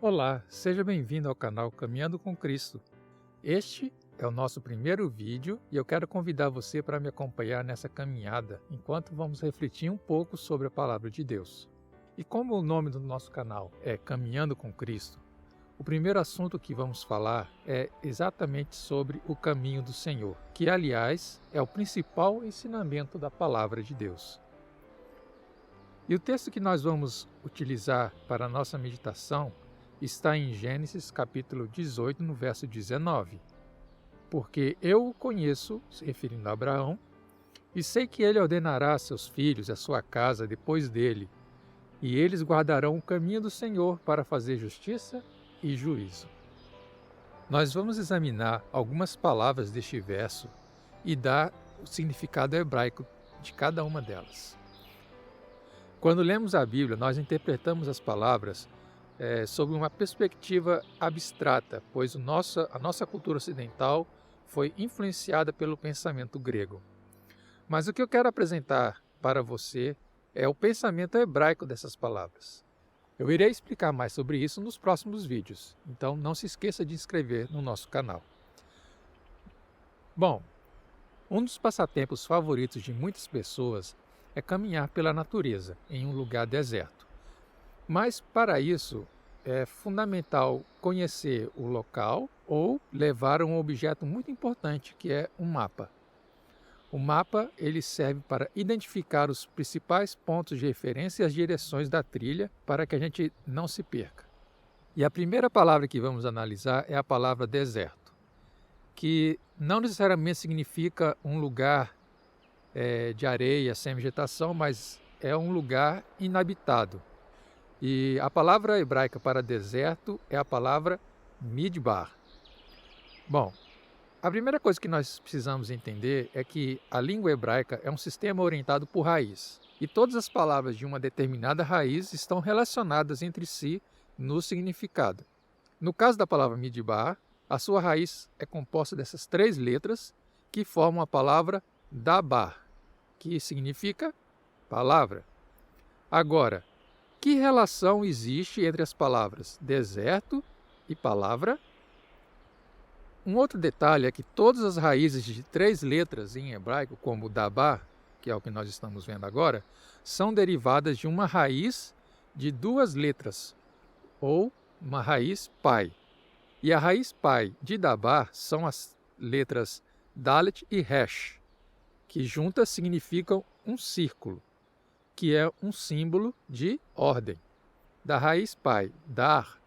Olá, seja bem-vindo ao canal Caminhando com Cristo. Este é o nosso primeiro vídeo e eu quero convidar você para me acompanhar nessa caminhada enquanto vamos refletir um pouco sobre a Palavra de Deus. E como o nome do nosso canal é Caminhando com Cristo, o primeiro assunto que vamos falar é exatamente sobre o caminho do Senhor, que, aliás, é o principal ensinamento da Palavra de Deus. E o texto que nós vamos utilizar para a nossa meditação está em Gênesis capítulo 18, no verso 19. Porque eu o conheço, se referindo a Abraão, e sei que ele ordenará a seus filhos e a sua casa depois dele, e eles guardarão o caminho do Senhor para fazer justiça e juízo. Nós vamos examinar algumas palavras deste verso e dar o significado hebraico de cada uma delas. Quando lemos a Bíblia, nós interpretamos as palavras sob uma perspectiva abstrata, pois a nossa cultura ocidental foi influenciada pelo pensamento grego. Mas o que eu quero apresentar para você é o pensamento hebraico dessas palavras. Eu irei explicar mais sobre isso nos próximos vídeos, então não se esqueça de inscrever no nosso canal. Bom, um dos passatempos favoritos de muitas pessoas é caminhar pela natureza, em um lugar deserto. Mas, para isso, é fundamental conhecer o local ou levar um objeto muito importante, que é um mapa. O mapa ele serve para identificar os principais pontos de referência e as direções da trilha para que a gente não se perca. E a primeira palavra que vamos analisar é a palavra deserto, que não necessariamente significa um lugar de areia sem vegetação, mas é um lugar inabitado. E a palavra hebraica para deserto é a palavra midbar. Bom, a primeira coisa que nós precisamos entender é que a língua hebraica é um sistema orientado por raiz. E todas as palavras de uma determinada raiz estão relacionadas entre si no significado. No caso da palavra midbar, a sua raiz é composta dessas três letras que formam a palavra dabar, que significa palavra. Agora, que relação existe entre as palavras deserto e palavra? Um outro detalhe é que todas as raízes de três letras em hebraico, como dabar, que é o que nós estamos vendo agora, são derivadas de uma raiz de duas letras, ou uma raiz pai. E a raiz pai de dabar são as letras dalet e resh, que juntas significam um círculo, que é um símbolo de ordem. Da raiz pai, dar,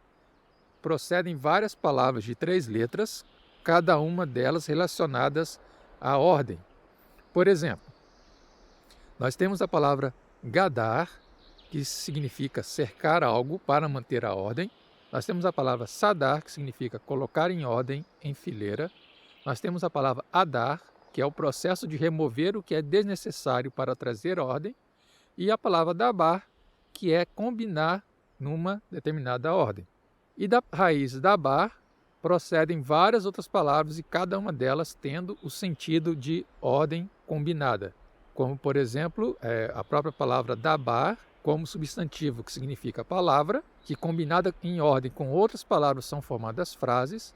procedem várias palavras de três letras, cada uma delas relacionadas à ordem. Por exemplo, nós temos a palavra gadar, que significa cercar algo para manter a ordem. Nós temos a palavra sadar, que significa colocar em ordem, em fileira. Nós temos a palavra adar, que é o processo de remover o que é desnecessário para trazer ordem. E a palavra dabar, que é combinar numa determinada ordem. E da raiz dabar procedem várias outras palavras e cada uma delas tendo o sentido de ordem combinada. Como, por exemplo, a própria palavra dabar como substantivo, que significa palavra, que combinada em ordem com outras palavras são formadas frases.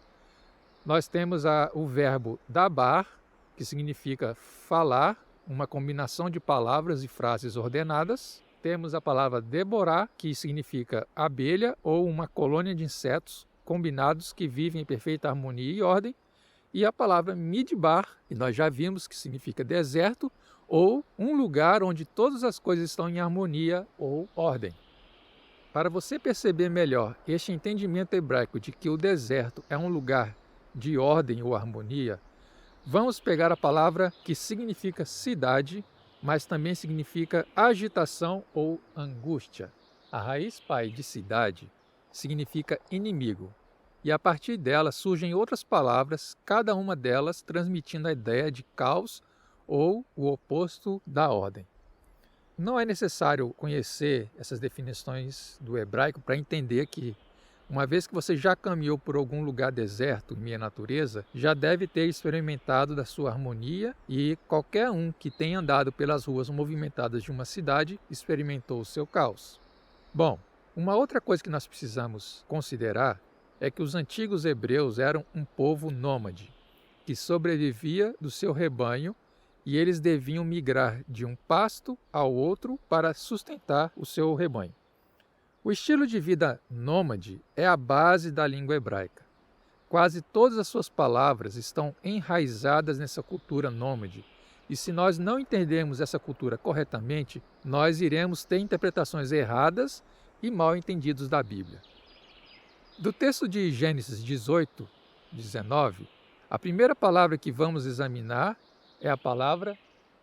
Nós temos o verbo dabar, que significa falar, uma combinação de palavras e frases ordenadas. Temos a palavra deborah, que significa abelha ou uma colônia de insetos combinados que vivem em perfeita harmonia e ordem. E a palavra midbar, que nós já vimos que significa deserto ou um lugar onde todas as coisas estão em harmonia ou ordem. Para você perceber melhor este entendimento hebraico de que o deserto é um lugar de ordem ou harmonia, vamos pegar a palavra que significa cidade, mas também significa agitação ou angústia. A raiz pai de cidade significa inimigo, e a partir dela surgem outras palavras, cada uma delas transmitindo a ideia de caos ou o oposto da ordem. Não é necessário conhecer essas definições do hebraico para entender que, uma vez que você já caminhou por algum lugar deserto, em meia natureza, já deve ter experimentado da sua harmonia e qualquer um que tenha andado pelas ruas movimentadas de uma cidade experimentou o seu caos. Bom, Uma outra coisa que nós precisamos considerar é que os antigos hebreus eram um povo nômade, que sobrevivia do seu rebanho e eles deviam migrar de um pasto ao outro para sustentar o seu rebanho. O estilo de vida nômade é a base da língua hebraica. Quase todas as suas palavras estão enraizadas nessa cultura nômade, e se nós não entendermos essa cultura corretamente, nós iremos ter interpretações erradas e mal entendidos da Bíblia. Do texto de Gênesis 18, 19, a primeira palavra que vamos examinar é a palavra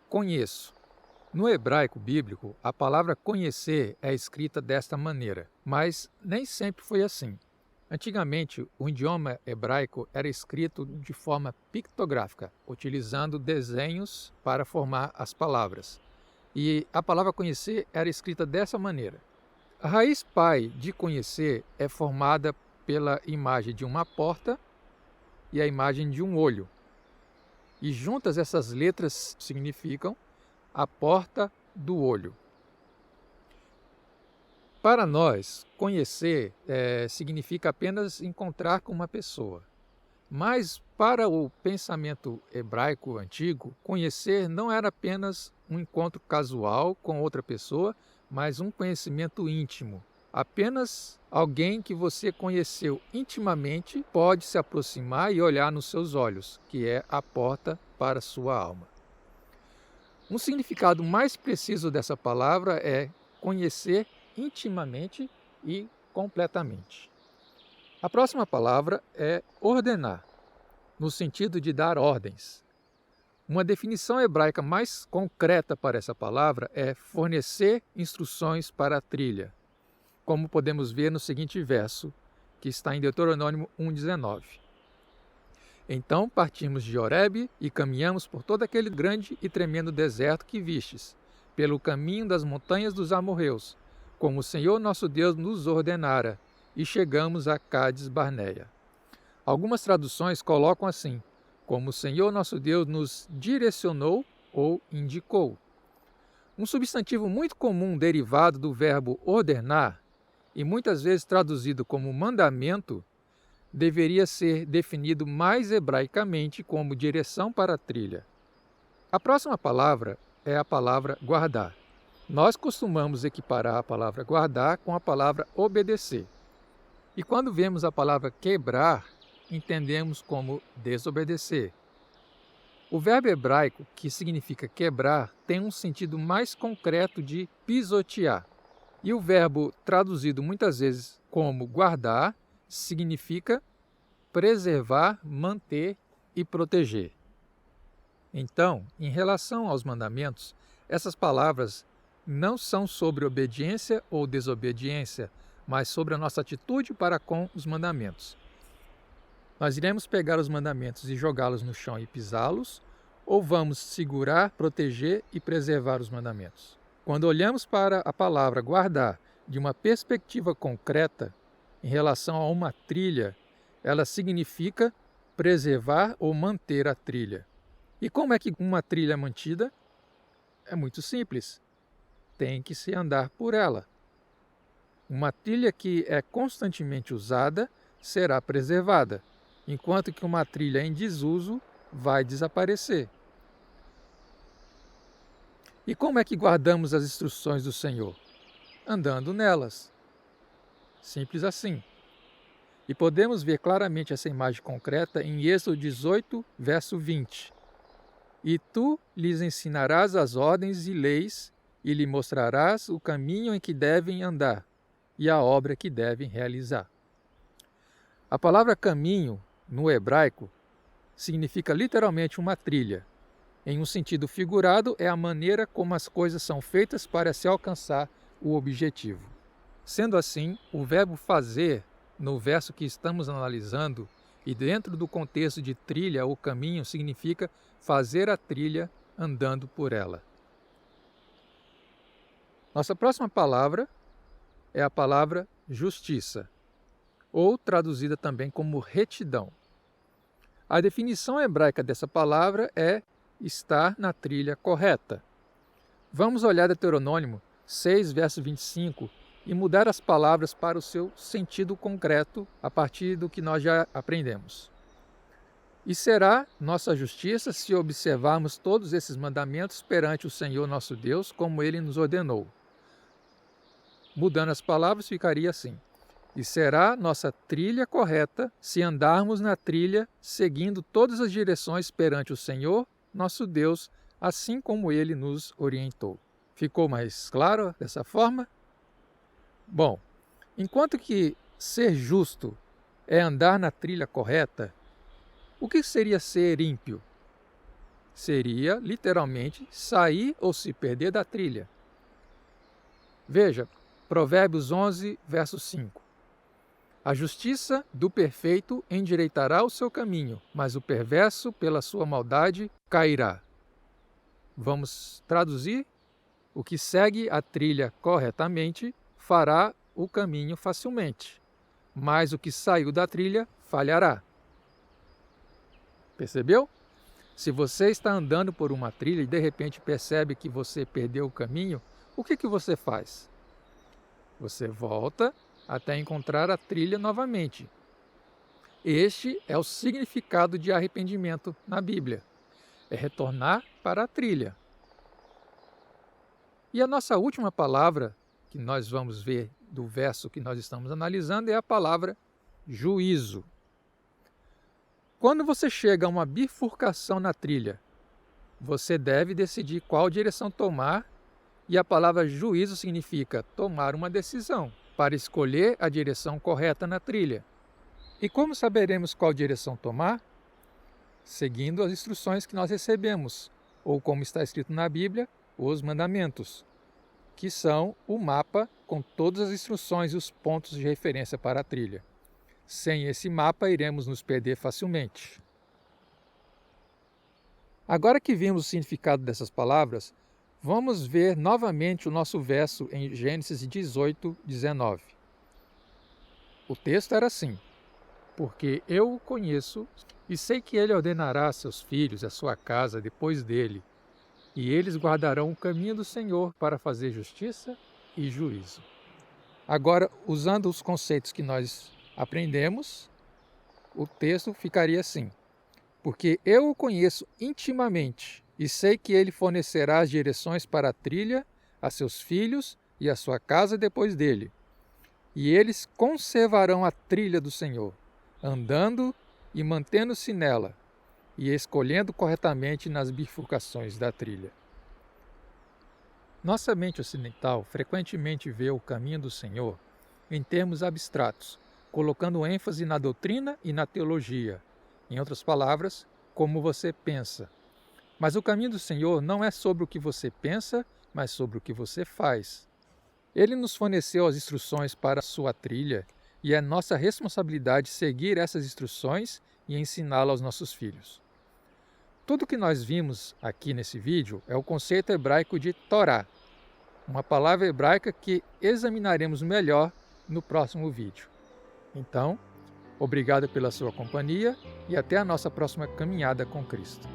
conheço. No hebraico bíblico, a palavra conhecer é escrita desta maneira, mas nem sempre foi assim. Antigamente, o idioma hebraico era escrito de forma pictográfica, utilizando desenhos para formar as palavras. E a palavra conhecer era escrita dessa maneira. A raiz pai de conhecer é formada pela imagem de uma porta e a imagem de um olho. E juntas essas letras significam a porta do olho. Para nós, conhecer significa apenas encontrar com uma pessoa. Mas para o pensamento hebraico antigo, conhecer não era apenas um encontro casual com outra pessoa, mas um conhecimento íntimo. Apenas alguém que você conheceu intimamente pode se aproximar e olhar nos seus olhos, que é a porta para a sua alma. Um significado mais preciso dessa palavra é conhecer intimamente e completamente. A próxima palavra é ordenar, no sentido de dar ordens. Uma definição hebraica mais concreta para essa palavra é fornecer instruções para a trilha, como podemos ver no seguinte verso, que está em Deuteronômio 1,19. Então partimos de Horebe e caminhamos por todo aquele grande e tremendo deserto que vistes, pelo caminho das montanhas dos amorreus, como o Senhor nosso Deus nos ordenara, e chegamos a Cádiz Barneia. Algumas traduções colocam assim, como o Senhor nosso Deus nos direcionou ou indicou. Um substantivo muito comum derivado do verbo ordenar, e muitas vezes traduzido como mandamento, deveria ser definido mais hebraicamente como direção para a trilha. A próxima palavra é a palavra guardar. Nós costumamos equiparar a palavra guardar com a palavra obedecer. E quando vemos a palavra quebrar, entendemos como desobedecer. O verbo hebraico, que significa quebrar, tem um sentido mais concreto de pisotear. E o verbo traduzido muitas vezes como guardar significa preservar, manter e proteger. Então, em relação aos mandamentos, essas palavras não são sobre obediência ou desobediência, mas sobre a nossa atitude para com os mandamentos. Nós iremos pegar os mandamentos e jogá-los no chão e pisá-los, ou vamos segurar, proteger e preservar os mandamentos? Quando olhamos para a palavra guardar de uma perspectiva concreta, em relação a uma trilha, ela significa preservar ou manter a trilha. E como é que uma trilha é mantida? É muito simples. Tem que se andar por ela. Uma trilha que é constantemente usada será preservada, enquanto que uma trilha em desuso vai desaparecer. E como é que guardamos as instruções do Senhor? Andando nelas. Simples assim. E podemos ver claramente essa imagem concreta em Êxodo 18, verso 20. E tu lhes ensinarás as ordens e leis, e lhe mostrarás o caminho em que devem andar, e a obra que devem realizar. A palavra caminho, no hebraico, significa literalmente uma trilha. Em um sentido figurado, é a maneira como as coisas são feitas para se alcançar o objetivo. Sendo assim, o verbo fazer, no verso que estamos analisando, e dentro do contexto de trilha ou caminho, significa fazer a trilha andando por ela. Nossa próxima palavra é a palavra justiça, ou traduzida também como retidão. A definição hebraica dessa palavra é estar na trilha correta. Vamos olhar Deuteronômio 6, verso 25, e mudar as palavras para o seu sentido concreto a partir do que nós já aprendemos. E será nossa justiça se observarmos todos esses mandamentos perante o Senhor nosso Deus, como Ele nos ordenou. Mudando as palavras, ficaria assim: e será nossa trilha correta se andarmos na trilha seguindo todas as direções perante o Senhor nosso Deus, assim como Ele nos orientou. Ficou mais claro dessa forma? Bom, enquanto que ser justo é andar na trilha correta, o que seria ser ímpio? Seria, literalmente, sair ou se perder da trilha. Veja, Provérbios 11, verso 5. A justiça do perfeito endireitará o seu caminho, mas o perverso, pela sua maldade, cairá. Vamos traduzir? O que segue a trilha corretamente fará o caminho facilmente, mas o que saiu da trilha falhará. Percebeu? Se você está andando por uma trilha e de repente percebe que você perdeu o caminho, o que você faz? Você volta até encontrar a trilha novamente. Este é o significado de arrependimento na Bíblia. É retornar para a trilha. E a nossa última palavra, que nós vamos ver do verso que nós estamos analisando, é a palavra juízo. Quando você chega a uma bifurcação na trilha, você deve decidir qual direção tomar, e a palavra juízo significa tomar uma decisão para escolher a direção correta na trilha. E como saberemos qual direção tomar? Seguindo as instruções que nós recebemos, ou como está escrito na Bíblia, os mandamentos, que são o mapa com todas as instruções e os pontos de referência para a trilha. Sem esse mapa, iremos nos perder facilmente. Agora que vimos o significado dessas palavras, vamos ver novamente o nosso verso em Gênesis 18, 19. O texto era assim: porque eu o conheço e sei que ele ordenará a seus filhos e a sua casa depois dele, e eles guardarão o caminho do Senhor para fazer justiça e juízo. Agora, usando os conceitos que nós aprendemos, o texto ficaria assim: porque eu o conheço intimamente e sei que ele fornecerá as direções para a trilha a seus filhos e a sua casa depois dele. E eles conservarão a trilha do Senhor, andando e mantendo-se nela, e escolhendo corretamente nas bifurcações da trilha. Nossa mente ocidental frequentemente vê o caminho do Senhor em termos abstratos, colocando ênfase na doutrina e na teologia. Em outras palavras, como você pensa. Mas o caminho do Senhor não é sobre o que você pensa, mas sobre o que você faz. Ele nos forneceu as instruções para a sua trilha e é nossa responsabilidade seguir essas instruções e ensiná-las aos nossos filhos. Tudo o que nós vimos aqui nesse vídeo é o conceito hebraico de Torá, uma palavra hebraica que examinaremos melhor no próximo vídeo. Então, obrigado pela sua companhia e até a nossa próxima caminhada com Cristo.